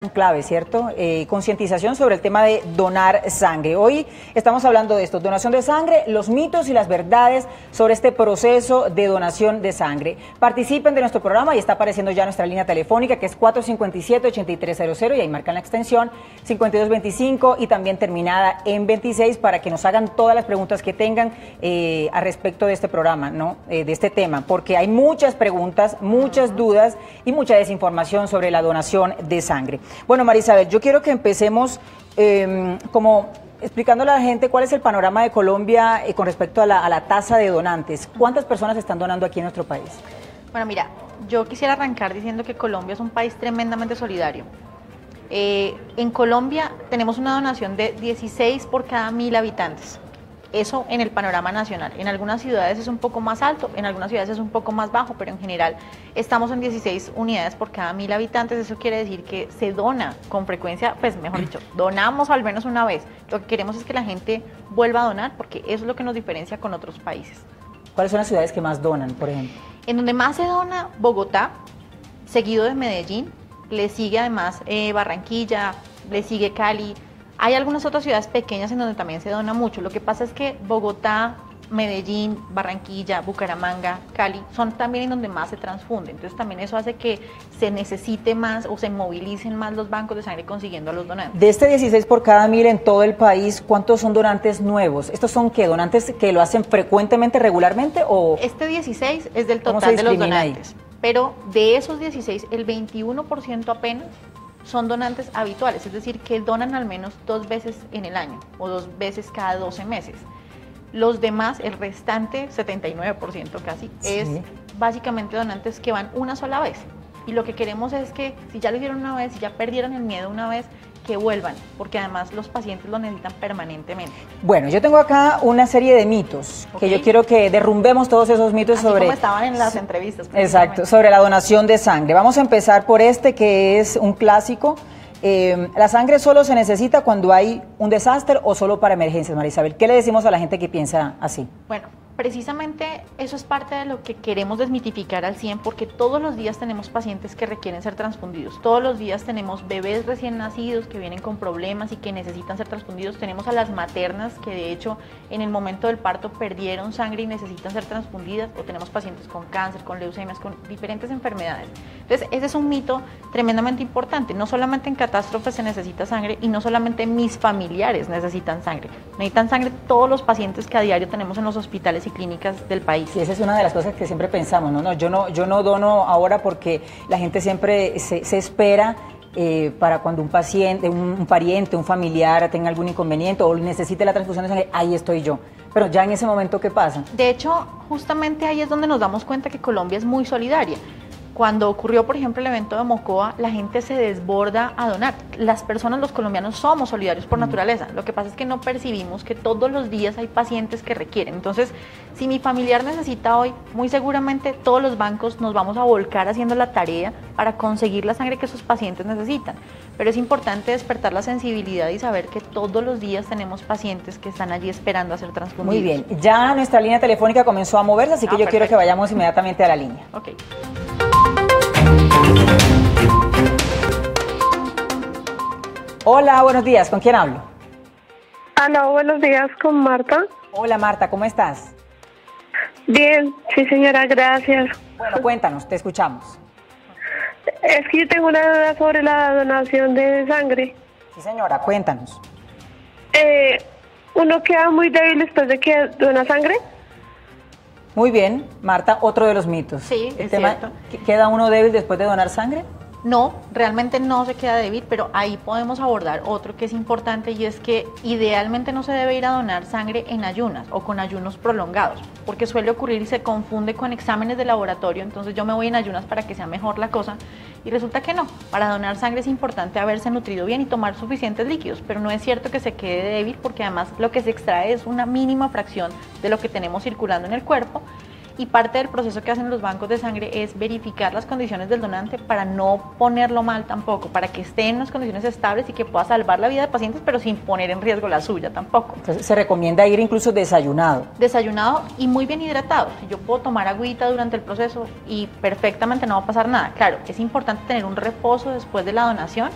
Clave, ¿cierto? Concientización sobre el tema de donar sangre. Hoy estamos hablando de esto, donación de sangre, los mitos y las verdades sobre este proceso de donación de sangre. Participen de nuestro programa y está apareciendo ya nuestra línea telefónica que es 457-8300 y ahí marcan la extensión 5225 y también terminada en 26 para que nos hagan todas las preguntas que tengan a respecto de este programa, ¿no? De este tema, porque hay muchas preguntas, muchas dudas y mucha desinformación sobre la donación de sangre. Bueno, María Isabel, yo quiero que empecemos como explicándole a la gente cuál es el panorama de Colombia con respecto a la tasa de donantes. ¿Cuántas personas están donando aquí en nuestro país? Bueno, mira, yo quisiera arrancar diciendo que Colombia es un país tremendamente solidario. En Colombia tenemos una donación de 16 por cada 1000 habitantes. Eso en el panorama nacional. En algunas ciudades es un poco más alto, en algunas ciudades es un poco más bajo, pero en general estamos en 16 unidades por cada 1000 habitantes. Eso quiere decir que se dona con frecuencia, pues mejor dicho, donamos al menos una vez. Lo que queremos es que la gente vuelva a donar porque eso es lo que nos diferencia con otros países. ¿Cuáles son las ciudades que más donan, por ejemplo? En donde más se dona, Bogotá, seguido de Medellín, le sigue además Barranquilla, le sigue Cali. Hay algunas otras ciudades pequeñas en donde también se dona mucho. Lo que pasa es que Bogotá, Medellín, Barranquilla, Bucaramanga, Cali, son también en donde más se transfunde. Entonces también eso hace que se necesite más o se movilicen más los bancos de sangre consiguiendo a los donantes. De este 16 por cada 1000 en todo el país, ¿cuántos son donantes nuevos? ¿Estos son qué? ¿Donantes que lo hacen frecuentemente, regularmente o...? Este 16 es del total de los donantes. Ahí? Pero de esos 16, el 21% apenas son donantes habituales, es decir, que donan al menos 2 veces en el año o 2 veces cada 12 meses. Los demás, el restante 79% casi, sí, es básicamente donantes que van una sola vez. Y lo que queremos es que si ya lo hicieron una vez, si ya perdieron el miedo una vez, que vuelvan, porque además los pacientes lo necesitan permanentemente. Bueno, yo tengo acá una serie de mitos, que yo quiero que derrumbemos todos esos mitos. Así sobre... como estaban en las entrevistas. Exacto, sobre la donación de sangre. Vamos a empezar por este que es un clásico. ¿La sangre solo se necesita cuando hay un desastre o solo para emergencias, María Isabel? ¿Qué le decimos a la gente que piensa así? Bueno, precisamente eso es parte de lo que queremos desmitificar al 100 porque todos los días tenemos pacientes que requieren ser transfundidos, todos los días tenemos bebés recién nacidos que vienen con problemas y que necesitan ser transfundidos, tenemos a las maternas que de hecho en el momento del parto perdieron sangre y necesitan ser transfundidas, o tenemos pacientes con cáncer, con leucemias, con diferentes enfermedades. Entonces ese es un mito tremendamente importante, no solamente en catástrofes se necesita sangre y no solamente mis familiares necesitan sangre todos los pacientes que a diario tenemos en los hospitales y clínicas del país. Sí, esa es una de las cosas que siempre pensamos, yo no dono ahora porque la gente siempre se espera para cuando un paciente, un pariente, un familiar tenga algún inconveniente o necesite la transfusión de sangre, ahí estoy yo. Pero ya en ese momento, ¿qué pasa? De hecho, justamente ahí es donde nos damos cuenta que Colombia es muy solidaria. Cuando ocurrió, por ejemplo, el evento de Mocoa, la gente se desborda a donar. Las personas, los colombianos, somos solidarios por naturaleza. Lo que pasa es que no percibimos que todos los días hay pacientes que requieren. Entonces, si mi familiar necesita hoy, muy seguramente todos los bancos nos vamos a volcar haciendo la tarea para conseguir la sangre que esos pacientes necesitan. Pero es importante despertar la sensibilidad y saber que todos los días tenemos pacientes que están allí esperando a ser transfundidos. Muy bien, ya nuestra línea telefónica comenzó a moverse, así que yo quiero que vayamos inmediatamente a la línea. Ok. Hola, buenos días, ¿con quién hablo? Hola, buenos días, con Marta. Hola Marta, ¿cómo estás? Bien, sí señora, gracias. Bueno, cuéntanos, te escuchamos. Es que yo tengo una duda sobre la donación de sangre. Sí señora, cuéntanos. ¿Uno queda muy débil después de que dona sangre? Muy bien, Marta, otro de los mitos. Sí, es tema, cierto. ¿Queda uno débil después de donar sangre? No, realmente no se queda débil, pero ahí podemos abordar otro que es importante y es que idealmente no se debe ir a donar sangre en ayunas o con ayunos prolongados, porque suele ocurrir y se confunde con exámenes de laboratorio, entonces yo me voy en ayunas para que sea mejor la cosa y resulta que no. Para donar sangre es importante haberse nutrido bien y tomar suficientes líquidos, pero no es cierto que se quede débil porque además lo que se extrae es una mínima fracción de lo que tenemos circulando en el cuerpo. Y parte del proceso que hacen los bancos de sangre es verificar las condiciones del donante para no ponerlo mal tampoco, para que esté en unas condiciones estables y que pueda salvar la vida de pacientes, pero sin poner en riesgo la suya tampoco. Entonces se recomienda ir incluso desayunado. Desayunado y muy bien hidratado. Yo puedo tomar agüita durante el proceso y perfectamente no va a pasar nada. Claro, es importante tener un reposo después de la donación,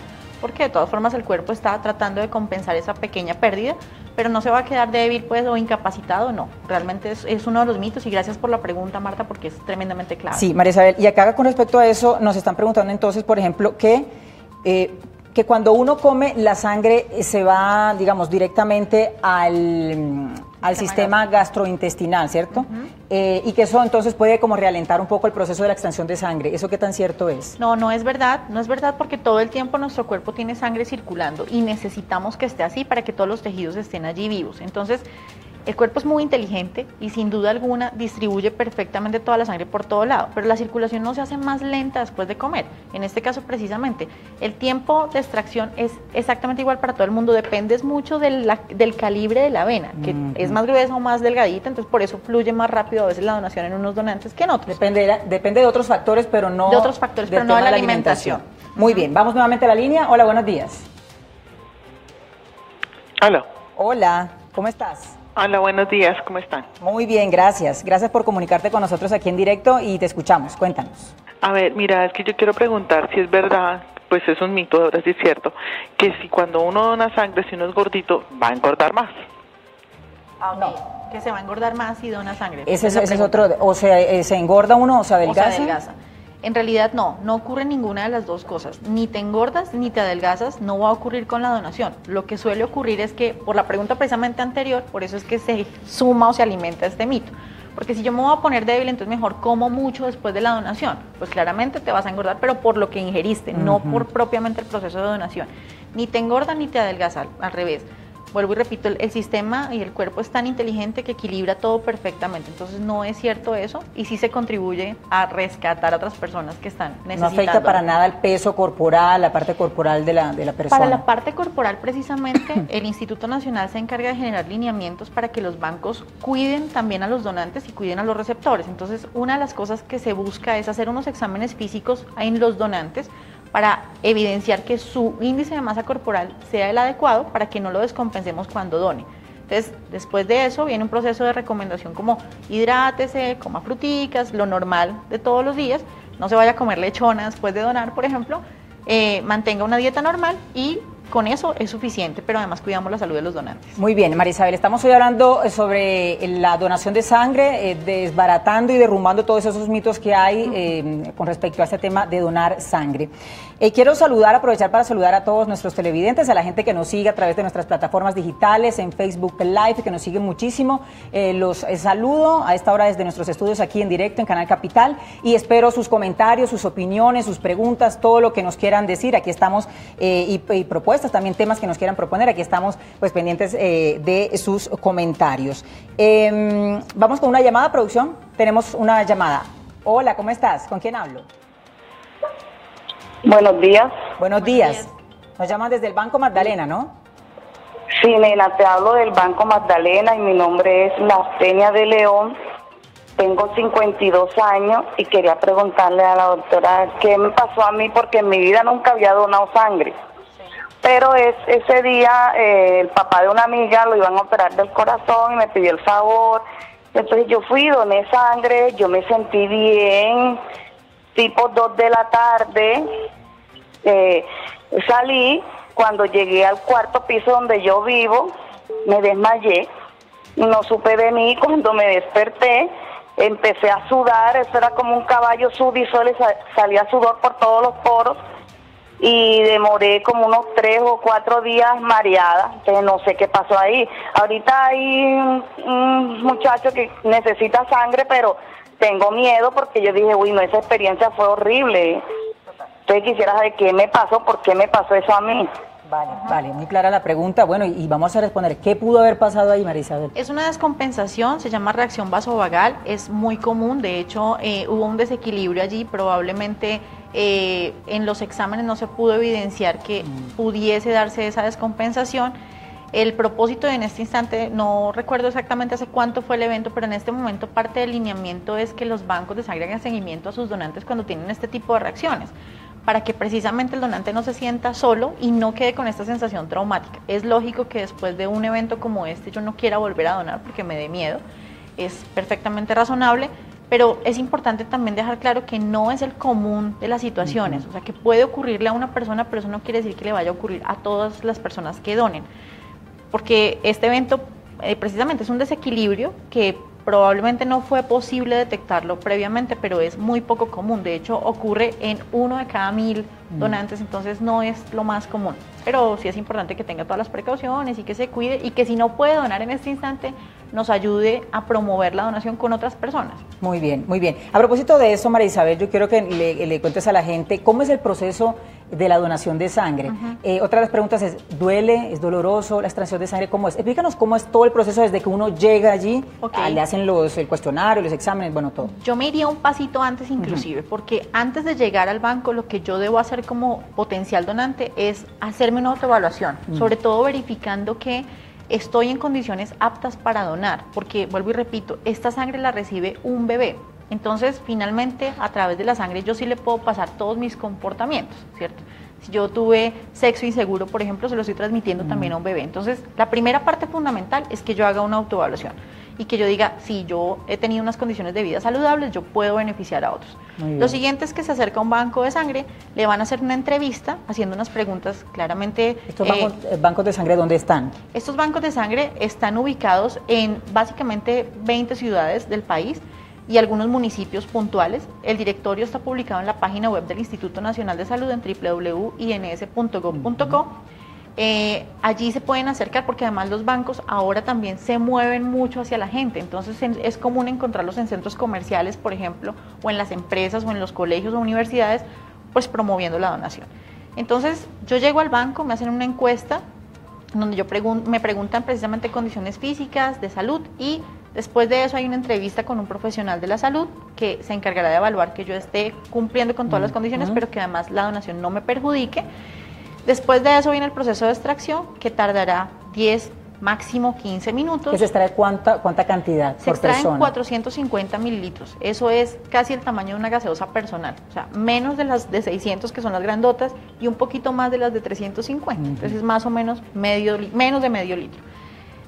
porque de todas formas el cuerpo está tratando de compensar esa pequeña pérdida, pero no se va a quedar débil pues o incapacitado, no. Realmente es uno de los mitos y gracias por la pregunta, Marta, porque es tremendamente clave. Sí, María Isabel, y acá con respecto a eso nos están preguntando entonces, por ejemplo, que cuando uno come la sangre se va, digamos, directamente al sistema gastrointestinal, ¿cierto? Y que eso entonces puede como realentar un poco el proceso de la extracción de sangre. ¿Eso qué tan cierto es? No, no es verdad porque todo el tiempo nuestro cuerpo tiene sangre circulando y necesitamos que esté así para que todos los tejidos estén allí vivos. Entonces, el cuerpo es muy inteligente y sin duda alguna distribuye perfectamente toda la sangre por todo lado, pero la circulación no se hace más lenta después de comer. En este caso precisamente, el tiempo de extracción es exactamente igual para todo el mundo, depende mucho del calibre de la vena, que es más gruesa o más delgadita, entonces por eso fluye más rápido a veces la donación en unos donantes que en otros. Depende de otros factores, pero no de otros factores, pero no de la alimentación. Muy bien, vamos nuevamente a la línea. Hola, buenos días. Hola. Hola, ¿cómo estás? Hola, buenos días, ¿cómo están? Muy bien, gracias. Gracias por comunicarte con nosotros aquí en directo y te escuchamos. Cuéntanos. A ver, mira, es que yo quiero preguntar si es verdad, pues es un mito, ahora sí es cierto, que si cuando uno dona sangre, si uno es gordito, va a engordar más. No, que se va a engordar más si dona sangre. Ese es otro, o sea, ¿se engorda uno o se adelgaza? O se adelgaza. En realidad no ocurre ninguna de las dos cosas. Ni te engordas ni te adelgazas, no va a ocurrir con la donación. Lo que suele ocurrir es que, por la pregunta precisamente anterior, por eso es que se suma o se alimenta este mito. Porque si yo me voy a poner débil, entonces mejor como mucho después de la donación. Pues claramente te vas a engordar, pero por lo que ingeriste, no por propiamente el proceso de donación. Ni te engorda ni te adelgaza, al revés. Vuelvo y repito, el sistema y el cuerpo es tan inteligente que equilibra todo perfectamente, entonces no es cierto eso y sí se contribuye a rescatar a otras personas que están necesitando. No afecta para nada el peso corporal, la parte corporal de la persona. Para la parte corporal precisamente el Instituto Nacional se encarga de generar lineamientos para que los bancos cuiden también a los donantes y cuiden a los receptores, entonces una de las cosas que se busca es hacer unos exámenes físicos en los donantes para evidenciar que su índice de masa corporal sea el adecuado para que no lo descompensemos cuando done. Entonces, después de eso viene un proceso de recomendación como hidrátese, coma fruticas, lo normal de todos los días, no se vaya a comer lechona después de donar, por ejemplo, mantenga una dieta normal y con eso es suficiente, pero además cuidamos la salud de los donantes. Muy bien, María Isabel, estamos hoy hablando sobre la donación de sangre, desbaratando y derrumbando todos esos mitos que hay con respecto a este tema de donar sangre. Quiero aprovechar para saludar a todos nuestros televidentes, a la gente que nos sigue a través de nuestras plataformas digitales, en Facebook Live, que nos siguen muchísimo. Los saludo a esta hora desde nuestros estudios aquí en directo en Canal Capital y espero sus comentarios, sus opiniones, sus preguntas, todo lo que nos quieran decir. Aquí estamos y propuestas, también temas que nos quieran proponer. Aquí estamos pues pendientes de sus comentarios. Vamos con una llamada, producción. Tenemos una llamada. Hola, ¿cómo estás? ¿Con quién hablo? Buenos días. Buenos días. Nos llaman desde el Banco Magdalena, ¿no? Sí, nena, te hablo del Banco Magdalena y mi nombre es Lastenia de León. Tengo 52 años y quería preguntarle a la doctora qué me pasó a mí porque en mi vida nunca había donado sangre. Pero ese día el papá de una amiga lo iban a operar del corazón y me pidió el favor. Entonces yo fui, doné sangre, yo me sentí bien, tipo 2 de la tarde, salí, cuando llegué al 4º piso donde yo vivo, me desmayé, no supe de mí, cuando me desperté, empecé a sudar, eso era como un caballo sudizo, salía sudor por todos los poros, y demoré como unos 3 o 4 días mareada, entonces no sé qué pasó ahí. Ahorita hay un muchacho que necesita sangre, pero tengo miedo porque yo dije, uy, no, esa experiencia fue horrible. Entonces quisiera saber qué me pasó, por qué me pasó eso a mí. Vale, muy clara la pregunta. Bueno, y vamos a responder, ¿qué pudo haber pasado ahí, María Isabel? Es una descompensación, se llama reacción vasovagal, es muy común, de hecho hubo un desequilibrio allí, probablemente en los exámenes no se pudo evidenciar que pudiese darse esa descompensación. El propósito en este instante, no recuerdo exactamente hace cuánto fue el evento, pero en este momento parte del lineamiento es que los bancos de sangre hagan seguimiento a sus donantes cuando tienen este tipo de reacciones, para que precisamente el donante no se sienta solo y no quede con esta sensación traumática. Es lógico que después de un evento como este yo no quiera volver a donar porque me dé miedo, es perfectamente razonable, Pero es importante también dejar claro que no es el común de las situaciones, o sea, que puede ocurrirle a una persona, pero eso no quiere decir que le vaya a ocurrir a todas las personas que donen, porque este evento precisamente es un desequilibrio que probablemente no fue posible detectarlo previamente, pero es muy poco común. De hecho, ocurre en 1 de cada 1000 donantes, entonces no es lo más común. Pero sí es importante que tenga todas las precauciones y que se cuide y que si no puede donar en este instante, nos ayude a promover la donación con otras personas. Muy bien, muy bien. A propósito de eso, María Isabel, yo quiero que le cuentes a la gente cómo es el proceso de la donación de sangre. Otra de las preguntas es, ¿duele? ¿Es doloroso? ¿La extracción de sangre cómo es? Explícanos cómo es todo el proceso desde que uno llega allí, le hacen el cuestionario, los exámenes, bueno, todo. Yo me iría un pasito antes inclusive, porque antes de llegar al banco, lo que yo debo hacer como potencial donante es hacerme una autoevaluación, sobre todo verificando que estoy en condiciones aptas para donar, porque vuelvo y repito, esta sangre la recibe un bebé. Entonces, finalmente, a través de la sangre yo sí le puedo pasar todos mis comportamientos, ¿cierto? Si yo tuve sexo inseguro, por ejemplo, se lo estoy transmitiendo también a un bebé. Entonces, la primera parte fundamental es que yo haga una autoevaluación y que yo diga, si yo he tenido unas condiciones de vida saludables, yo puedo beneficiar a otros. Lo siguiente es que se acerca a un banco de sangre, le van a hacer una entrevista, haciendo unas preguntas claramente. ¿Estos bancos de sangre dónde están? Estos bancos de sangre están ubicados en básicamente 20 ciudades del país y algunos municipios puntuales. El directorio está publicado en la página web del Instituto Nacional de Salud en www.ins.gov.co. Allí se pueden acercar porque además los bancos ahora también se mueven mucho hacia la gente, entonces es común encontrarlos en centros comerciales, por ejemplo, o en las empresas o en los colegios o universidades, pues promoviendo la donación. Entonces yo llego al banco, me hacen una encuesta donde me preguntan precisamente condiciones físicas, de salud, y después de eso hay una entrevista con un profesional de la salud que se encargará de evaluar que yo esté cumpliendo con todas las condiciones, pero que además la donación no me perjudique. Después de eso viene el proceso de extracción, que tardará 10, máximo 15 minutos. ¿Que se extrae cuánta cantidad se por persona? Se extraen 450 mililitros. Eso es casi el tamaño de una gaseosa personal. O sea, menos de las de 600, que son las grandotas, y un poquito más de las de 350. Entonces es más o menos menos de medio litro.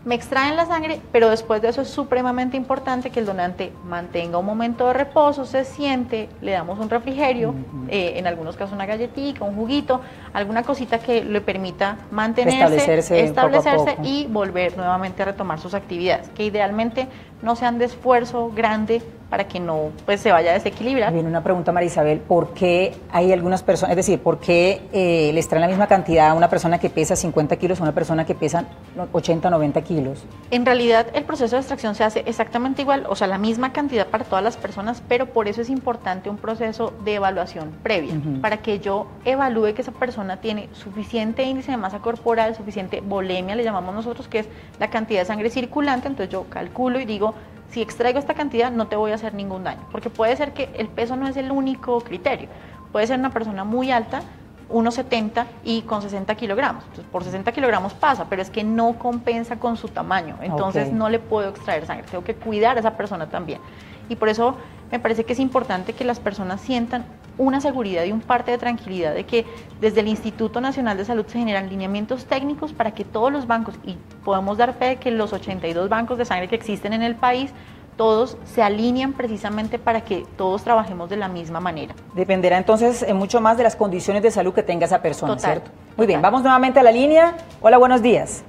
Me extraen la sangre, pero después de eso es supremamente importante que el donante mantenga un momento de reposo, se siente, le damos un refrigerio, en algunos casos una galletita, un juguito, alguna cosita que le permita mantenerse, establecerse poco. Y volver nuevamente a retomar sus actividades, que idealmente no sean de esfuerzo grande para que no pues, se vaya a desequilibrar. Viene una pregunta, María Isabel, ¿por qué hay algunas personas, es decir, por qué le extraen la misma cantidad a una persona que pesa 50 kilos a una persona que pesa 80, 90 kilos? En realidad el proceso de extracción se hace exactamente igual, o sea, la misma cantidad para todas las personas, pero por eso es importante un proceso de evaluación previa, para que yo evalúe que esa persona tiene suficiente índice de masa corporal, suficiente volemia, le llamamos nosotros, que es la cantidad de sangre circulante. Entonces yo calculo y digo, si extraigo esta cantidad no te voy a hacer ningún daño, porque puede ser que el peso no es el único criterio, puede ser una persona muy alta, 1,70 y con 60 kilogramos, entonces por 60 kilogramos pasa, pero es que no compensa con su tamaño, entonces no le puedo extraer sangre, tengo que cuidar a esa persona también, y por eso me parece que es importante que las personas sientan una seguridad y un parte de tranquilidad de que desde el Instituto Nacional de Salud se generan lineamientos técnicos para que todos los bancos, y podemos dar fe de que los 82 bancos de sangre que existen en el país, todos se alinean precisamente para que todos trabajemos de la misma manera. Dependerá entonces mucho más de las condiciones de salud que tenga esa persona, Total, ¿cierto? Muy bien, vamos nuevamente a la línea. Hola, buenos días.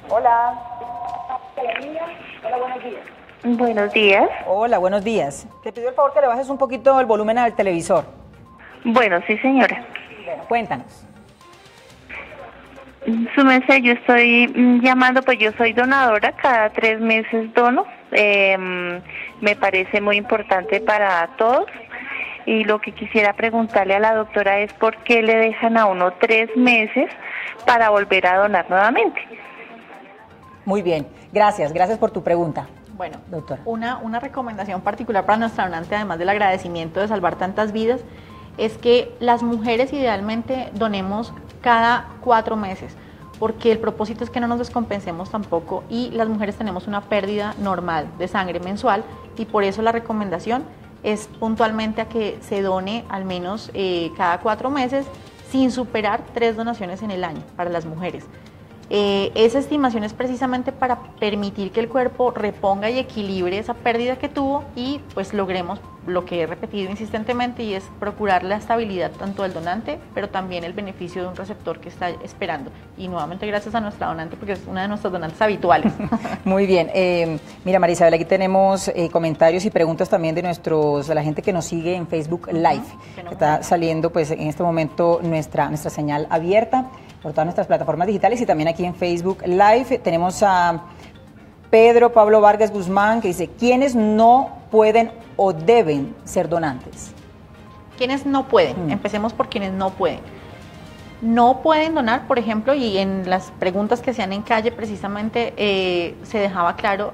Hola. Hola, buenos días. Buenos días. Hola, buenos días. Te pido el favor que le bajes un poquito el volumen al televisor. Bueno, sí, señora. Bueno, cuéntanos. Su merced, yo estoy llamando, pues yo soy donadora, cada 3 meses dono. Me parece muy importante para todos. Y lo que quisiera preguntarle a la doctora es por qué le dejan a uno 3 meses para volver a donar nuevamente. Muy bien, gracias por tu pregunta. Bueno, doctora, una recomendación particular para nuestra donante, además del agradecimiento de salvar tantas vidas, es que las mujeres idealmente donemos cada 4 meses, porque el propósito es que no nos descompensemos tampoco y las mujeres tenemos una pérdida normal de sangre mensual y por eso la recomendación es puntualmente a que se done al menos cada 4 meses sin superar 3 donaciones en el año para las mujeres. Esa estimación es precisamente para permitir que el cuerpo reponga y equilibre esa pérdida que tuvo y pues logremos lo que he repetido insistentemente, y es procurar la estabilidad tanto del donante, pero también el beneficio de un receptor que está esperando. Y nuevamente gracias a nuestra donante, porque es una de nuestras donantes habituales. Muy bien. Mira, María Isabel, aquí tenemos comentarios y preguntas también de la gente que nos sigue en Facebook Live. Está saliendo pues en este momento nuestra señal abierta por todas nuestras plataformas digitales y también aquí en Facebook Live. Tenemos a Pedro Pablo Vargas Guzmán que dice, ¿quiénes no pueden o deben ser donantes? ¿Quiénes no pueden? Empecemos por quienes no pueden. No pueden donar, por ejemplo, y en las preguntas que hacían en calle precisamente se dejaba claro,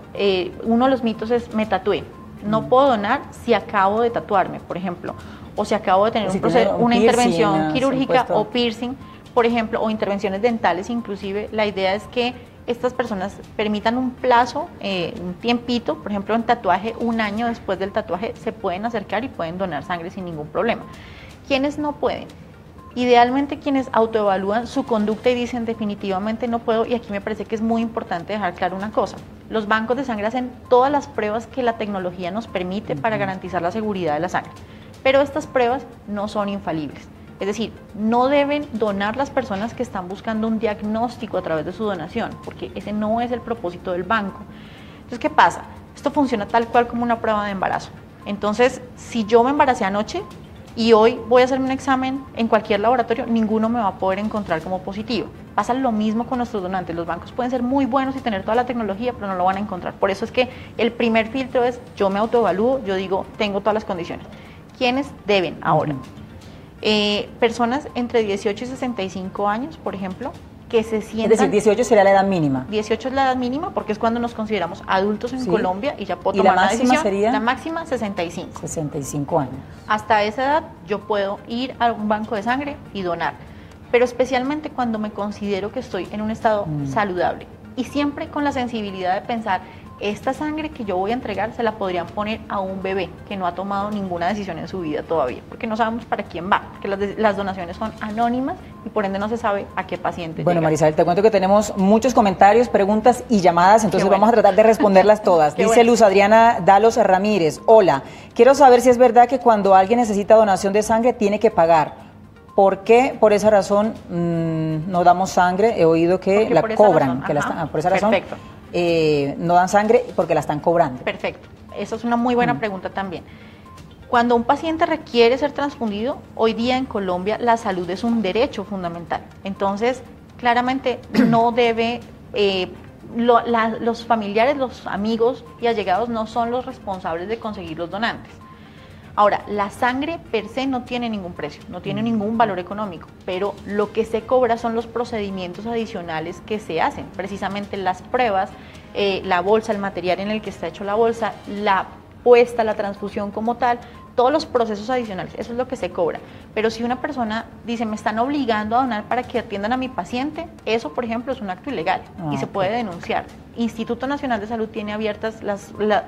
uno de los mitos es me tatué. No puedo donar si acabo de tatuarme, por ejemplo, o si acabo de tener una intervención quirúrgica o piercing, por ejemplo, o intervenciones dentales inclusive. La idea es que estas personas permitan un plazo, un tiempito, por ejemplo, en tatuaje, 1 año después del tatuaje, se pueden acercar y pueden donar sangre sin ningún problema. ¿Quiénes no pueden? Idealmente quienes autoevalúan su conducta y dicen definitivamente no puedo, y aquí me parece que es muy importante dejar claro una cosa. Los bancos de sangre hacen todas las pruebas que la tecnología nos permite para garantizar la seguridad de la sangre, pero estas pruebas no son infalibles. Es decir, no deben donar las personas que están buscando un diagnóstico a través de su donación, porque ese no es el propósito del banco. Entonces, ¿qué pasa? Esto funciona tal cual como una prueba de embarazo. Entonces, si yo me embaracé anoche y hoy voy a hacerme un examen en cualquier laboratorio, ninguno me va a poder encontrar como positivo. Pasa lo mismo con nuestros donantes. Los bancos pueden ser muy buenos y tener toda la tecnología, pero no lo van a encontrar. Por eso es que el primer filtro es, yo me autoevalúo, yo digo, tengo todas las condiciones. ¿Quiénes deben ahora? Personas entre 18 y 65 años, por ejemplo, que se sientan... Es decir, 18 sería la edad mínima. 18 es la edad mínima porque es cuando nos consideramos adultos en Colombia y ya puedo tomar la decisión. ¿Y la máxima sería? La máxima, 65. 65 años. Hasta esa edad yo puedo ir a un banco de sangre y donar, pero especialmente cuando me considero que estoy en un estado saludable y siempre con la sensibilidad de pensar, esta sangre que yo voy a entregar se la podrían poner a un bebé que no ha tomado ninguna decisión en su vida todavía, porque no sabemos para quién va, porque las donaciones son anónimas y por ende no se sabe a qué paciente Bueno, llega. María Isabel, te cuento que tenemos muchos comentarios, preguntas y llamadas, entonces vamos a tratar de responderlas todas. Dice Luz Adriana Dalos Ramírez, hola, quiero saber si es verdad que cuando alguien necesita donación de sangre tiene que pagar. ¿Por qué? Por esa razón no damos sangre, he oído que la cobran. Por esa razón. Perfecto. No dan sangre porque la están cobrando. Perfecto, esa es una muy buena pregunta también. Cuando un paciente requiere ser transfundido, hoy día en Colombia la salud es un derecho fundamental. Entonces, claramente no debe, los familiares, los amigos y allegados no son los responsables de conseguir los donantes. Ahora, la sangre per se no tiene ningún precio, no tiene ningún valor económico, pero lo que se cobra son los procedimientos adicionales que se hacen, precisamente las pruebas, la bolsa, el material en el que está hecho la bolsa, la puesta, la transfusión como tal, todos los procesos adicionales, eso es lo que se cobra. Pero si una persona dice, me están obligando a donar para que atiendan a mi paciente, eso, por ejemplo, es un acto ilegal y se puede denunciar. Instituto Nacional de Salud tiene abiertas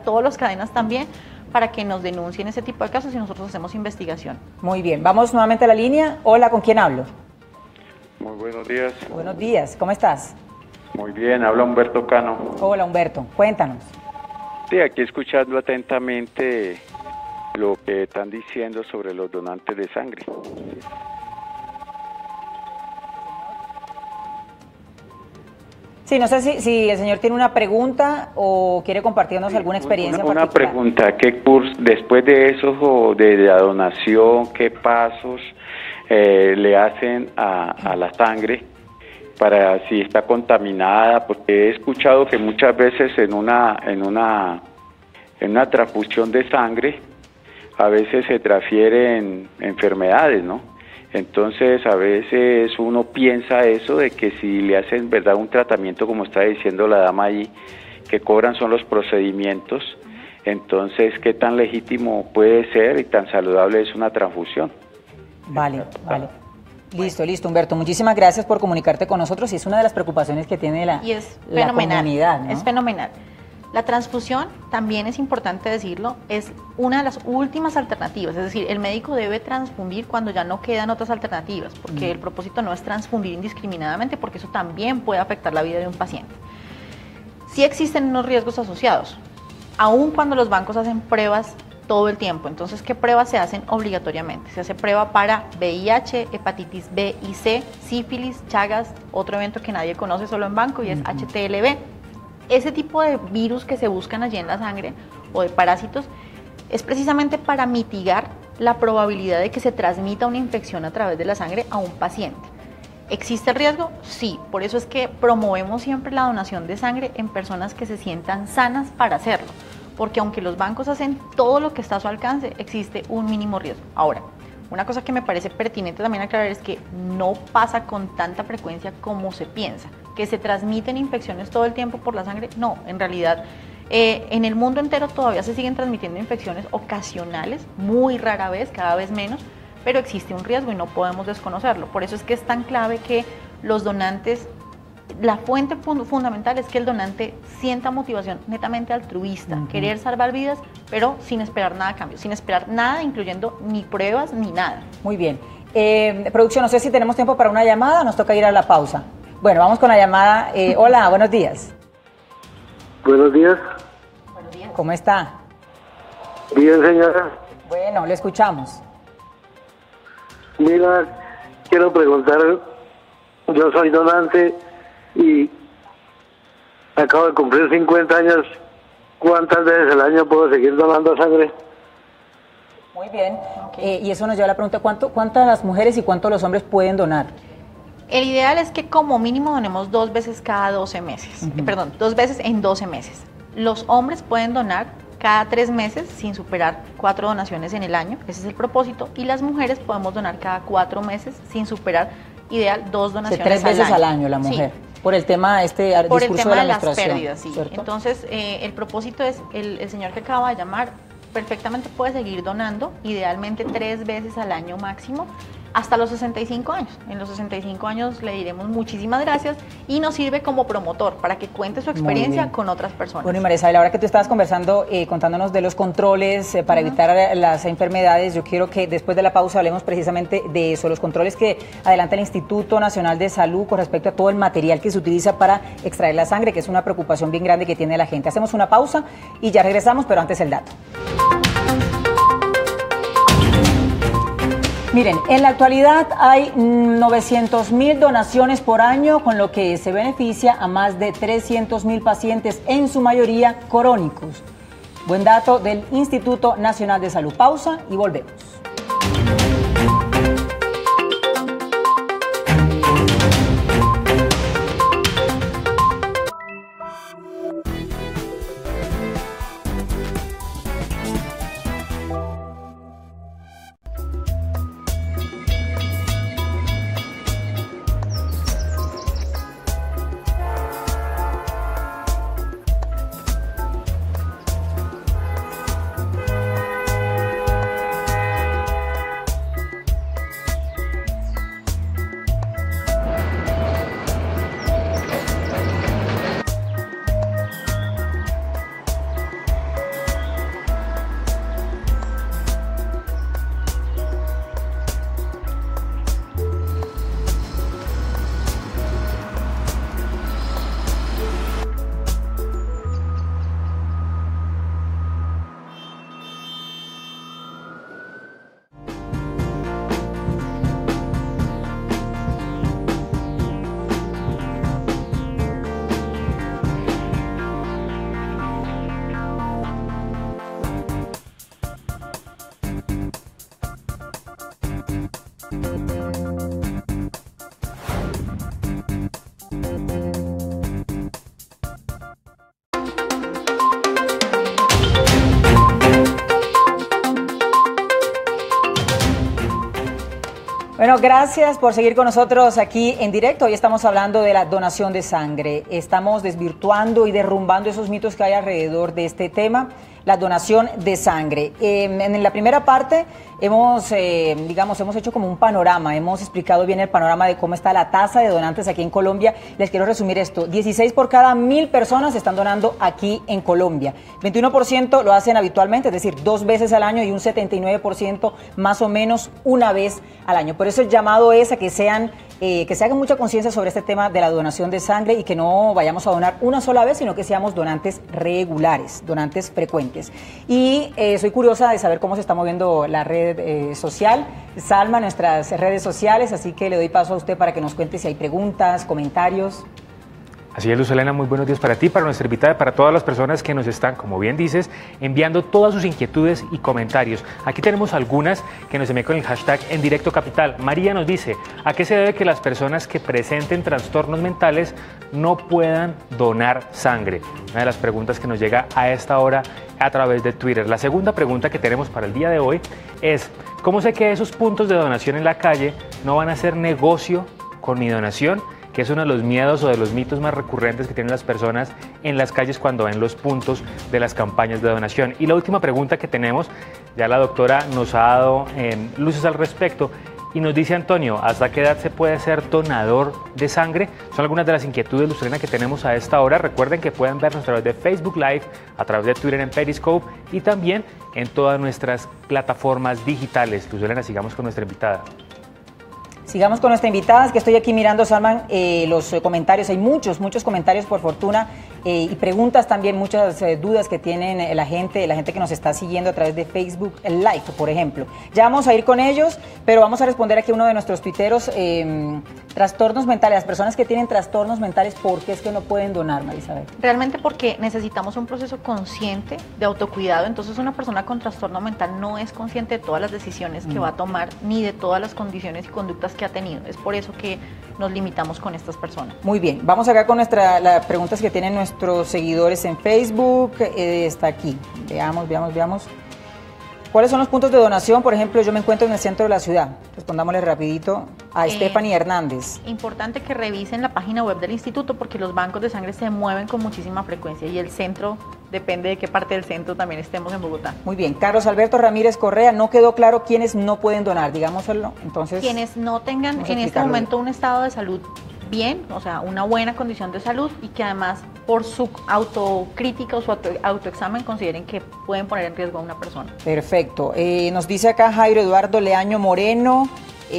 todas las cadenas también para que nos denuncien ese tipo de casos y nosotros hacemos investigación. Muy bien, vamos nuevamente a la línea. Hola, ¿con quién hablo? Muy buenos días. Buenos días, ¿cómo estás? Muy bien, habla Humberto Cano. Hola, Humberto, cuéntanos. Sí, aquí escuchando atentamente lo que están diciendo sobre los donantes de sangre. Sí, no sé si el señor tiene una pregunta o quiere compartirnos alguna experiencia Una particular. pregunta, ¿qué curso, después de eso, o de la donación, qué pasos le hacen a la sangre para si está contaminada? Porque he escuchado que muchas veces en una transfusión de sangre a veces se transfieren enfermedades, ¿no? Entonces a veces uno piensa eso de que si le hacen verdad un tratamiento, como está diciendo la dama ahí, que cobran son los procedimientos, entonces qué tan legítimo puede ser y tan saludable es una transfusión. Vale. Listo, Humberto. Muchísimas gracias por comunicarte con nosotros y es una de las preocupaciones que tiene la comunidad, ¿no? Es fenomenal. La transfusión, también es importante decirlo, es una de las últimas alternativas, es decir, el médico debe transfundir cuando ya no quedan otras alternativas, porque el propósito no es transfundir indiscriminadamente, porque eso también puede afectar la vida de un paciente. Sí existen unos riesgos asociados, aun cuando los bancos hacen pruebas todo el tiempo. Entonces, ¿qué pruebas se hacen obligatoriamente? Se hace prueba para VIH, hepatitis B y C, sífilis, Chagas, otro evento que nadie conoce solo en banco y es HTLV. Ese tipo de virus que se buscan allí en la sangre o de parásitos es precisamente para mitigar la probabilidad de que se transmita una infección a través de la sangre a un paciente. ¿Existe el riesgo? Sí, por eso es que promovemos siempre la donación de sangre en personas que se sientan sanas para hacerlo, porque aunque los bancos hacen todo lo que está a su alcance, existe un mínimo riesgo. Ahora, una cosa que me parece pertinente también aclarar es que no pasa con tanta frecuencia como se piensa, que se transmiten infecciones todo el tiempo por la sangre. No, en realidad en el mundo entero todavía se siguen transmitiendo infecciones ocasionales, muy rara vez, cada vez menos, pero existe un riesgo y no podemos desconocerlo. Por eso es que es tan clave que los donantes, la fuente fundamental es que el donante sienta motivación netamente altruista, querer salvar vidas, pero sin esperar nada a cambio, sin esperar nada, incluyendo ni pruebas ni nada. Muy bien. Producción, no sé si tenemos tiempo para una llamada, nos toca ir a la pausa. Bueno, vamos con la llamada. Hola, buenos días. Buenos días. Buenos días. ¿Cómo está? Bien, señora. Bueno, le escuchamos. Mira, quiero preguntar, yo soy donante y acabo de cumplir 50 años, ¿cuántas veces al año puedo seguir donando sangre? Muy bien. Y eso nos lleva a la pregunta, ¿cuántas las mujeres y cuántos los hombres pueden donar? El ideal es que como mínimo donemos 2 veces cada 12 meses, perdón, 2 veces en 12 meses. Los hombres pueden donar cada 3 meses sin superar 4 donaciones en el año, ese es el propósito, y las mujeres podemos donar cada 4 meses sin superar, ideal, 2 donaciones al año. 3 veces al año la mujer, sí. Por el tema por discurso el tema de la las menstruación, pérdidas, sí. ¿cierto? Entonces, el propósito es, el señor que acaba de llamar perfectamente puede seguir donando, idealmente 3 veces al año máximo, hasta los 65 años. En los 65 años le diremos muchísimas gracias y nos sirve como promotor para que cuente su experiencia con otras personas. Bueno, y María Isabel, ahora que tú estabas conversando, contándonos de los controles para evitar las enfermedades, yo quiero que después de la pausa hablemos precisamente de eso, los controles que adelanta el Instituto Nacional de Salud con respecto a todo el material que se utiliza para extraer la sangre, que es una preocupación bien grande que tiene la gente. Hacemos una pausa y ya regresamos, pero antes el dato. Miren, en la actualidad hay 900.000 donaciones por año, con lo que se beneficia a más de 300.000 pacientes, en su mayoría crónicos. Buen dato del Instituto Nacional de Salud. Pausa y volvemos. Bueno, gracias por seguir con nosotros aquí en directo. Hoy estamos hablando de la donación de sangre. Estamos desvirtuando y derrumbando esos mitos que hay alrededor de este tema. la donación de sangre. En la primera parte hemos hecho como un panorama, hemos explicado bien el panorama de cómo está la tasa de donantes aquí en Colombia. Les quiero resumir esto: 16 por cada 1000 personas están donando aquí en Colombia. 21% lo hacen habitualmente, es decir, 2 veces al año, y un 79% más o menos una vez al año. Por eso el llamado es a que se haga mucha conciencia sobre este tema de la donación de sangre y que no vayamos a donar una sola vez, sino que seamos donantes regulares, donantes frecuentes. Y soy curiosa de saber cómo se está moviendo la red social, Salma, nuestras redes sociales, así que le doy paso a usted para que nos cuente si hay preguntas, comentarios. Así es, Luz Helena, muy buenos días para ti, para nuestra invitada, para todas las personas que nos están, como bien dices, enviando todas sus inquietudes y comentarios. Aquí tenemos algunas que nos envían con el hashtag En Directo Capital. María nos dice: ¿a qué se debe que las personas que presenten trastornos mentales no puedan donar sangre? Una de las preguntas que nos llega a esta hora a través de Twitter. La segunda pregunta que tenemos para el día de hoy es: ¿cómo sé que esos puntos de donación en la calle no van a hacer negocio con mi donación? Que es uno de los miedos o de los mitos más recurrentes que tienen las personas en las calles cuando ven los puntos de las campañas de donación. Y la última pregunta que tenemos, ya la doctora nos ha dado luces al respecto, y nos dice Antonio: ¿hasta qué edad se puede ser donador de sangre? Son algunas de las inquietudes, Luz Helena, que tenemos a esta hora. Recuerden que pueden vernos a través de Facebook Live, a través de Twitter en Periscope y también en todas nuestras plataformas digitales. Luz Helena, sigamos con nuestra invitada. Sigamos con nuestra invitada, es que estoy aquí mirando, Salman, los comentarios. Hay muchos comentarios, por fortuna, y preguntas también, muchas dudas que tienen la gente que nos está siguiendo a través de Facebook Live, por ejemplo. Ya vamos a ir con ellos, pero vamos a responder aquí a uno de nuestros tuiteros. Trastornos mentales, las personas que tienen trastornos mentales, ¿por qué es que no pueden donar, Marisabel? Realmente porque necesitamos un proceso consciente de autocuidado. Entonces una persona con trastorno mental no es consciente de todas las decisiones que va a tomar, ni de todas las condiciones y conductas que ha tenido. Es por eso que nos limitamos con estas personas. Muy bien, vamos acá con las preguntas que tienen nuestros seguidores en Facebook. Está aquí, veamos. ¿Cuáles son los puntos de donación? Por ejemplo, yo me encuentro en el centro de la ciudad. Respondámosle rapidito a Stephanie Hernández. Importante que revisen la página web del instituto, porque los bancos de sangre se mueven con muchísima frecuencia y el centro, depende de qué parte del centro también estemos en Bogotá. Muy bien. Carlos Alberto Ramírez Correa: no quedó claro quiénes no pueden donar, digámoslo. Entonces, quienes no tengan en este momento un estado de salud bien, o sea, una buena condición de salud, y que además por su autocrítica o su autoexamen consideren que pueden poner en riesgo a una persona. Perfecto. Nos dice acá Jairo Eduardo Leaño Moreno: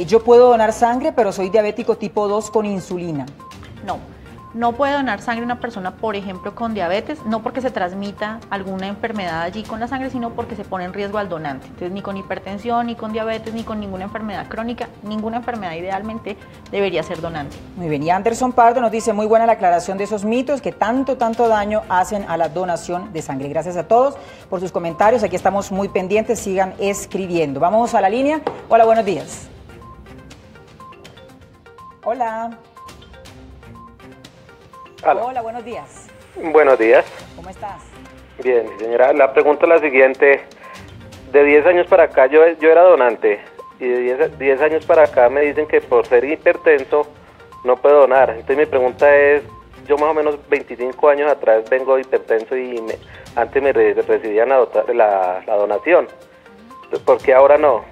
yo puedo donar sangre, pero soy diabético tipo 2 con insulina. No puede donar sangre una persona, por ejemplo, con diabetes, no porque se transmita alguna enfermedad allí con la sangre, sino porque se pone en riesgo al donante. Entonces, ni con hipertensión, ni con diabetes, ni con ninguna enfermedad crónica, ninguna enfermedad idealmente debería ser donante. Muy bien, y Anderson Pardo nos dice: muy buena la aclaración de esos mitos que tanto daño hacen a la donación de sangre. Gracias a todos por sus comentarios, aquí estamos muy pendientes, sigan escribiendo. Vamos a la línea. Hola, buenos días. Hola. Hola. Hola, buenos días. Buenos días. ¿Cómo estás? Bien, señora. La pregunta es la siguiente. De 10 años para acá yo era donante, y de 10 años para acá me dicen que por ser hipertenso no puedo donar. Entonces mi pregunta es: yo más o menos 25 años atrás vengo hipertenso y antes me recibían la donación. ¿Por qué ahora no?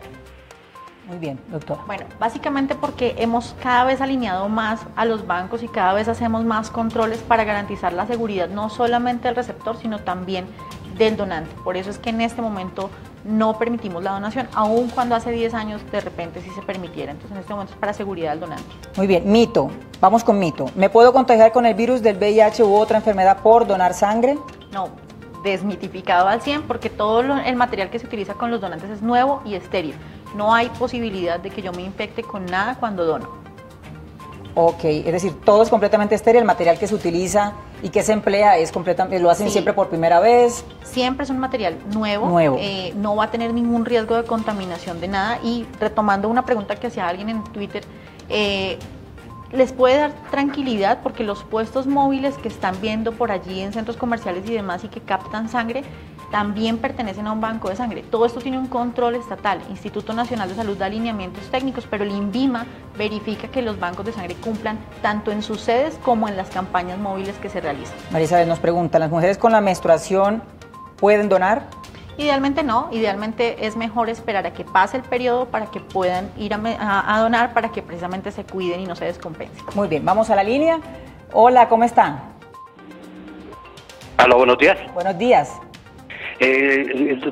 Muy bien, doctora. Bueno, básicamente porque hemos cada vez alineado más a los bancos y cada vez hacemos más controles para garantizar la seguridad no solamente del receptor, sino también del donante. Por eso es que en este momento no permitimos la donación, aun cuando hace 10 años de repente sí se permitiera. Entonces en este momento es para seguridad del donante. Muy bien, mito. Vamos con mito. ¿Me puedo contagiar con el virus del VIH u otra enfermedad por donar sangre? No, desmitificado al 100%, porque todo el material que se utiliza con los donantes es nuevo y estéril. No hay posibilidad de que yo me infecte con nada cuando dono. Ok, es decir, todo es completamente estéril, el material que se utiliza y que se emplea es completamente, lo hacen siempre por primera vez. Siempre es un material nuevo. No va a tener ningún riesgo de contaminación de nada. Y retomando una pregunta que hacía alguien en Twitter, les puede dar tranquilidad porque los puestos móviles que están viendo por allí en centros comerciales y demás y que captan sangre, también pertenecen a un banco de sangre. Todo esto tiene un control estatal. Instituto Nacional de Salud da alineamientos técnicos, pero el INVIMA verifica que los bancos de sangre cumplan tanto en sus sedes como en las campañas móviles que se realizan. María Isabel nos pregunta: ¿las mujeres con la menstruación ¿Pueden donar? Idealmente no, idealmente es mejor esperar a que pase el periodo para que puedan ir a donar, para que precisamente se cuiden y no se descompensen. Muy bien, vamos a la línea. Hola, ¿cómo están? Aló, buenos días. Buenos días.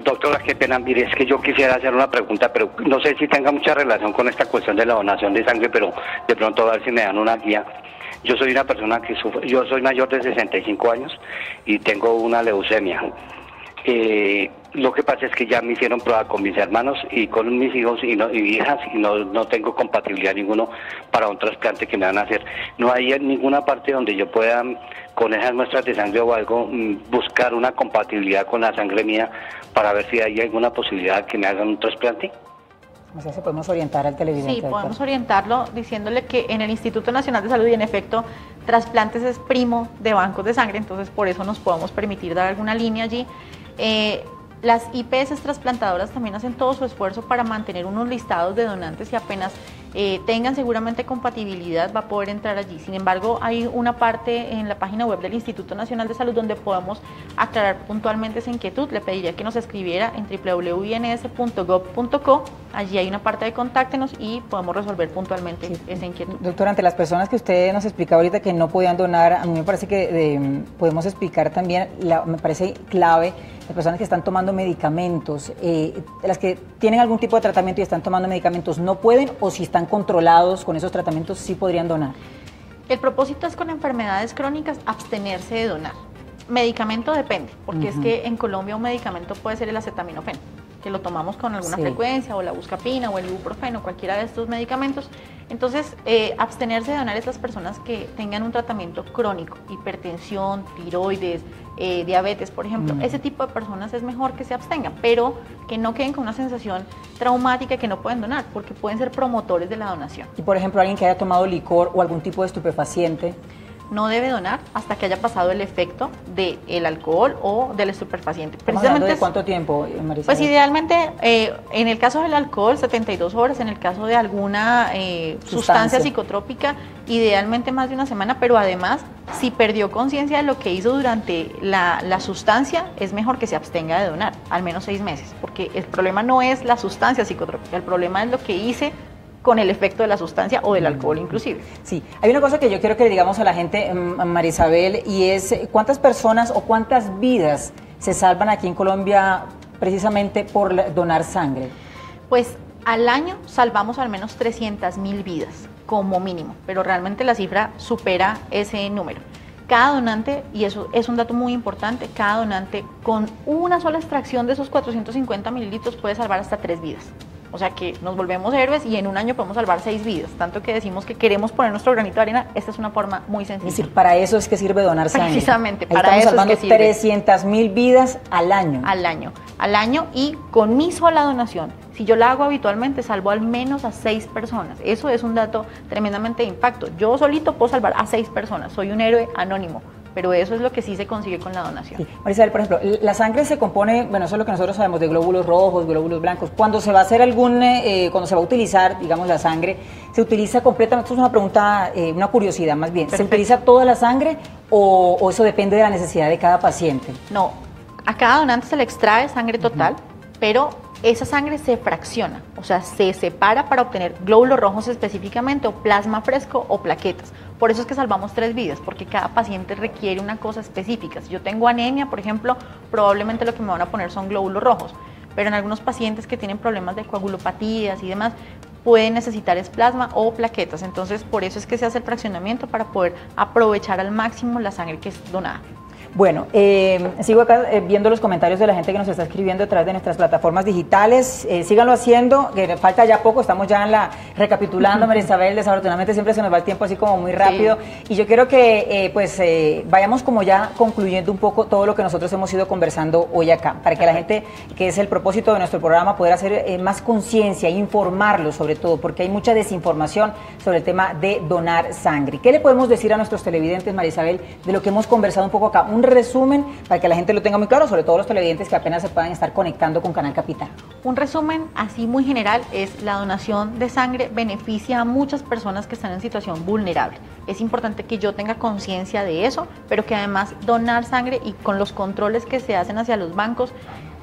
Doctora, qué pena, mire, es que yo quisiera hacer una pregunta, pero no sé si tenga mucha relación con esta cuestión de la donación de sangre, pero de pronto a ver si me dan una guía. Yo soy una persona que sufre, yo soy mayor de 65 años y tengo una leucemia. Lo que pasa es que ya me hicieron prueba con mis hermanos y con mis hijos y hijas y no tengo compatibilidad ninguno para un trasplante que me van a hacer. No hay en ninguna parte donde yo pueda, con esas muestras de sangre o algo, buscar una compatibilidad con la sangre mía para ver si hay alguna posibilidad que me hagan un trasplante. O sea, si podemos orientar al televidente. Sí, podemos orientarlo diciéndole que en el Instituto Nacional de Salud y en efecto trasplantes es primo de bancos de sangre, entonces por eso nos podemos permitir dar alguna línea allí. Las IPS trasplantadoras también hacen todo su esfuerzo para mantener unos listados de donantes y apenas tengan seguramente compatibilidad va a poder entrar allí. Sin embargo, hay una parte en la página web del Instituto Nacional de Salud donde podemos aclarar puntualmente esa inquietud. Le pediría que nos escribiera en www.ins.gov.co. Allí hay una parte de contáctenos y podemos resolver puntualmente esa inquietud. Doctora, ante las personas que usted nos explicaba ahorita que no podían donar, a mí me parece que podemos explicar también, me parece clave, las personas que están tomando medicamentos, las que tienen algún tipo de tratamiento y están tomando medicamentos, ¿no pueden o si están controlados con esos tratamientos sí podrían donar? El propósito es con enfermedades crónicas abstenerse de donar. Medicamento depende, porque es que en Colombia un medicamento puede ser el acetaminofén, que lo tomamos con alguna frecuencia, o la buscapina, o el ibuprofeno, cualquiera de estos medicamentos. Entonces, abstenerse de donar es las personas que tengan un tratamiento crónico, hipertensión, tiroides, diabetes, por ejemplo. Ese tipo de personas es mejor que se abstengan, pero que no queden con una sensación traumática que no pueden donar, porque pueden ser promotores de la donación. Y, por ejemplo, alguien que haya tomado licor o algún tipo de estupefaciente, no debe donar hasta que haya pasado el efecto del alcohol o del estupefaciente. Precisamente. ¿De cuánto tiempo, Marisabel? Pues idealmente, en el caso del alcohol, 72 horas, en el caso de alguna sustancia psicotrópica, idealmente más de una semana, pero además, si perdió conciencia de lo que hizo durante la sustancia, es mejor que se abstenga de donar, al menos 6 meses, porque el problema no es la sustancia psicotrópica, el problema es lo que hice con el efecto de la sustancia o del alcohol inclusive. Sí, hay una cosa que yo quiero que le digamos a la gente, Marisabel, y es cuántas personas o cuántas vidas se salvan aquí en Colombia precisamente por donar sangre. Pues al año salvamos al menos 300.000 vidas como mínimo, pero realmente la cifra supera ese número. Cada donante, y eso es un dato muy importante, cada donante con una sola extracción de esos 450 mililitros puede salvar hasta 3 vidas. O sea que nos volvemos héroes y en un año podemos salvar 6 vidas. Tanto que decimos que queremos poner nuestro granito de arena, esta es una forma muy sencilla. Es decir, para eso es que sirve donar sangre. Precisamente, para eso es que sirve. Estamos salvando 300.000 vidas al año. Al año y con mi sola donación. Si yo la hago habitualmente, salvo al menos a 6 personas. Eso es un dato tremendamente de impacto. Yo solito puedo salvar a 6 personas. Soy un héroe anónimo. Pero eso es lo que sí se consigue con la donación. Sí. Marisabel, por ejemplo, la sangre se compone, bueno, eso es lo que nosotros sabemos, de glóbulos rojos, glóbulos blancos. Cuando se va a hacer cuando se va a utilizar, digamos, la sangre, ¿se utiliza completamente? Esto es una pregunta, una curiosidad más bien. Perfecto. ¿Se utiliza toda la sangre o eso depende de la necesidad de cada paciente? No, a cada donante se le extrae sangre total, pero esa sangre se fracciona, o sea, se separa para obtener glóbulos rojos específicamente o plasma fresco o plaquetas. Por eso es que salvamos 3 vidas, porque cada paciente requiere una cosa específica. Si yo tengo anemia, por ejemplo, probablemente lo que me van a poner son glóbulos rojos, pero en algunos pacientes que tienen problemas de coagulopatías y demás, pueden necesitar es plasma o plaquetas. Entonces, por eso es que se hace el fraccionamiento para poder aprovechar al máximo la sangre que es donada. Bueno, sigo acá viendo los comentarios de la gente que nos está escribiendo a través de nuestras plataformas digitales. Síganlo haciendo, que falta ya poco, estamos ya recapitulando, Marisabel, desafortunadamente siempre se nos va el tiempo así como muy rápido. Sí. Y yo quiero que vayamos como ya concluyendo un poco todo lo que nosotros hemos ido conversando hoy acá, para que la gente, que es el propósito de nuestro programa, poder hacer más conciencia, informarlos sobre todo, porque hay mucha desinformación sobre el tema de donar sangre. ¿Qué le podemos decir a nuestros televidentes, Marisabel, de lo que hemos conversado un poco acá? Un resumen para que la gente lo tenga muy claro, sobre todo los televidentes que apenas se puedan estar conectando con Canal Capital. Un resumen así muy general es: la donación de sangre beneficia a muchas personas que están en situación vulnerable. Es importante que yo tenga conciencia de eso, pero que además donar sangre, y con los controles que se hacen hacia los bancos,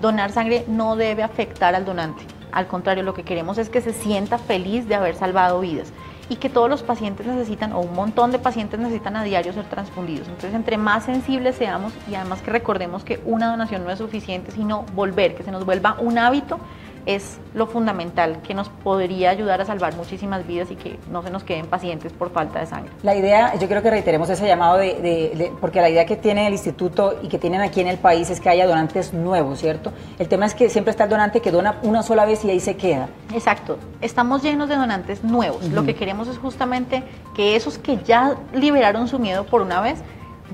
donar sangre no debe afectar al donante. Al contrario, lo que queremos es que se sienta feliz de haber salvado vidas, y que todos los pacientes necesitan, o un montón de pacientes necesitan a diario ser transfundidos. Entonces, entre más sensibles seamos, y además que recordemos que una donación no es suficiente, sino volver, que se nos vuelva un hábito, es lo fundamental que nos podría ayudar a salvar muchísimas vidas y que no se nos queden pacientes por falta de sangre. La idea, yo creo que reiteremos ese llamado porque la idea que tiene el instituto y que tienen aquí en el país es que haya donantes nuevos, ¿cierto? El tema es que siempre está el donante que dona una sola vez y ahí se queda. Exacto, estamos llenos de donantes nuevos. Lo que queremos es justamente que esos que ya liberaron su miedo por una vez,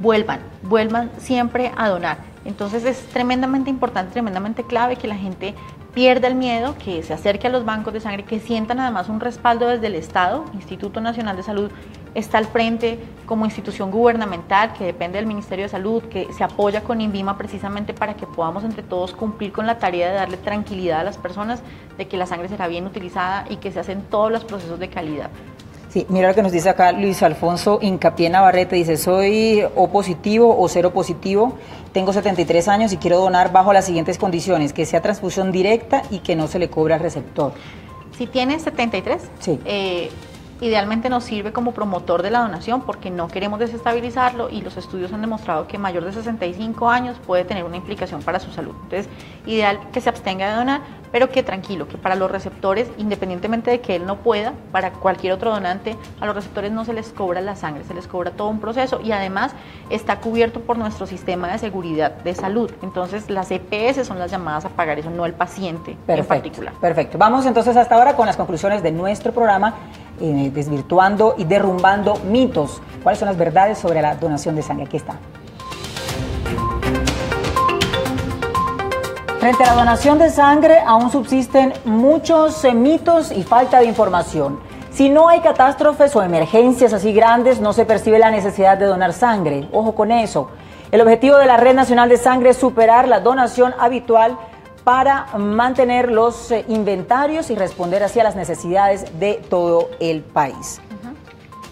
vuelvan siempre a donar. Entonces es tremendamente importante, tremendamente clave que la gente pierda el miedo, que se acerque a los bancos de sangre, que sientan además un respaldo desde el Estado. Instituto Nacional de Salud está al frente como institución gubernamental que depende del Ministerio de Salud, que se apoya con INVIMA precisamente para que podamos entre todos cumplir con la tarea de darle tranquilidad a las personas de que la sangre será bien utilizada y que se hacen todos los procesos de calidad. Sí, mira lo que nos dice acá Luis Alfonso Hincapié Navarrete, dice: soy O positivo o cero positivo, tengo 73 años y quiero donar bajo las siguientes condiciones: que sea transfusión directa y que no se le cobre al receptor. Si tienes 73, sí. Idealmente nos sirve como promotor de la donación porque no queremos desestabilizarlo, y los estudios han demostrado que mayor de 65 años puede tener una implicación para su salud. Entonces, ideal que se abstenga de donar, pero que tranquilo, que para los receptores, independientemente de que él no pueda, para cualquier otro donante, a los receptores no se les cobra la sangre, se les cobra todo un proceso, y además está cubierto por nuestro sistema de seguridad de salud. Entonces, las EPS son las llamadas a pagar eso, no el paciente en particular. Perfecto. Vamos entonces hasta ahora con las conclusiones de nuestro programa, desvirtuando y derrumbando mitos. ¿Cuáles son las verdades sobre la donación de sangre? Aquí está. Frente a la donación de sangre aún subsisten muchos mitos y falta de información. Si no hay catástrofes o emergencias así grandes, no se percibe la necesidad de donar sangre. Ojo con eso. El objetivo de la Red Nacional de Sangre es superar la donación habitual para mantener los inventarios y responder así a las necesidades de todo el país.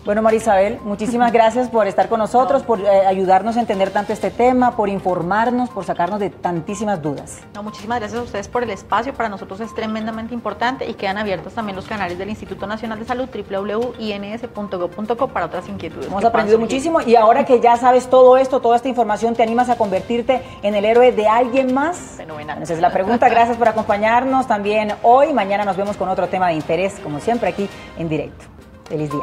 Bueno, María Isabel, muchísimas gracias por estar con nosotros, por ayudarnos a entender tanto este tema, por informarnos, por sacarnos de tantísimas dudas. No, muchísimas gracias a ustedes por el espacio. Para nosotros es tremendamente importante, y quedan abiertos también los canales del Instituto Nacional de Salud, www.ins.gov.co, para otras inquietudes. Hemos aprendido muchísimo, y ahora que ya sabes todo esto, toda esta información, ¿te animas a convertirte en el héroe de alguien más? Fenomenal. Esa es la pregunta. Gracias por acompañarnos también hoy. Mañana nos vemos con otro tema de interés, como siempre, aquí en directo. Feliz día.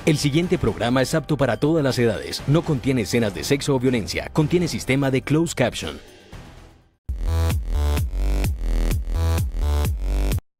El siguiente programa es apto para todas las edades. No contiene escenas de sexo o violencia. Contiene sistema de closed caption.